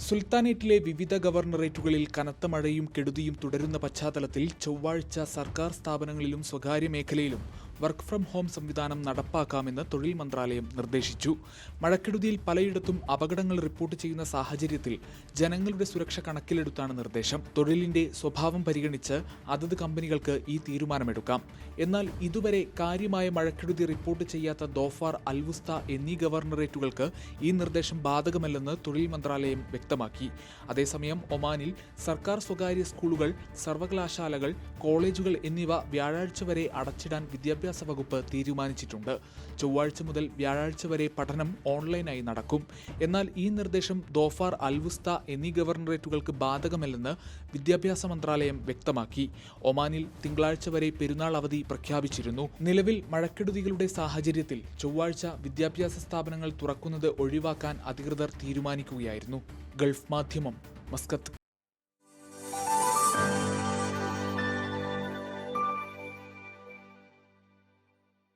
സുൽത്താനേറ്റിലെ വിവിധ ഗവർണറേറ്റുകളിൽ കനത്ത മഴയും കെടുതിയും തുടരുന്ന പശ്ചാത്തലത്തിൽ ചൊവ്വാഴ്ച സർക്കാർ സ്ഥാപനങ്ങളിലും സ്വകാര്യ മേഖലയിലും വർക്ക് ഫ്രം ഹോം സംവിധാനം നടപ്പാക്കാമെന്ന് തൊഴിൽ മന്ത്രാലയം നിർദ്ദേശിച്ചു. മഴക്കെടുതിയിൽ പലയിടത്തും അപകടങ്ങൾ റിപ്പോർട്ട് ചെയ്യുന്ന സാഹചര്യത്തിൽ ജനങ്ങളുടെ സുരക്ഷ കണക്കിലെടുത്താണ് നിർദ്ദേശം. തൊഴിലിന്റെ സ്വഭാവം പരിഗണിച്ച് അതത് കമ്പനികൾക്ക് ഈ തീരുമാനമെടുക്കാം. എന്നാൽ ഇതുവരെ കാര്യമായ മഴക്കെടുതി റിപ്പോർട്ട് ചെയ്യാത്ത ദോഫാർ, അൽവുസ്ത എന്നീ ഗവർണറേറ്റുകൾക്ക് ഈ നിർദ്ദേശം ബാധകമല്ലെന്ന് തൊഴിൽ മന്ത്രാലയം വ്യക്തമാക്കി. അതേസമയം ഒമാനിൽ സർക്കാർ, സ്വകാര്യ സ്കൂളുകൾ, സർവകലാശാലകൾ, കോളേജുകൾ എന്നിവ വ്യാഴാഴ്ച വരെ അടച്ചിടാൻ വിദ്യാഭ്യാസ വകുപ്പ് തീരുമാനിച്ചിട്ടുണ്ട്. ചൊവ്വാഴ്ച മുതൽ വ്യാഴാഴ്ച വരെ പഠനം ഓൺലൈനായി നടക്കും. എന്നാൽ ഈ നിർദ്ദേശം ദോഫാർ, അൽവുസ്ത എന്നീ ഗവർണറേറ്റുകൾക്ക് ബാധകമല്ലെന്ന് വിദ്യാഭ്യാസ മന്ത്രാലയം വ്യക്തമാക്കി. ഒമാനിൽ തിങ്കളാഴ്ച വരെ പെരുന്നാൾ അവധി പ്രഖ്യാപിച്ചിരുന്നു. നിലവിൽ മഴക്കെടുതികളുടെ സാഹചര്യത്തിൽ ചൊവ്വാഴ്ച വിദ്യാഭ്യാസ സ്ഥാപനങ്ങൾ തുറക്കുന്നത് ഒഴിവാക്കാൻ അധികൃതർ തീരുമാനിക്കുകയായിരുന്നു. ഗൾഫ് മാധ്യമം, മസ്കത്ത്.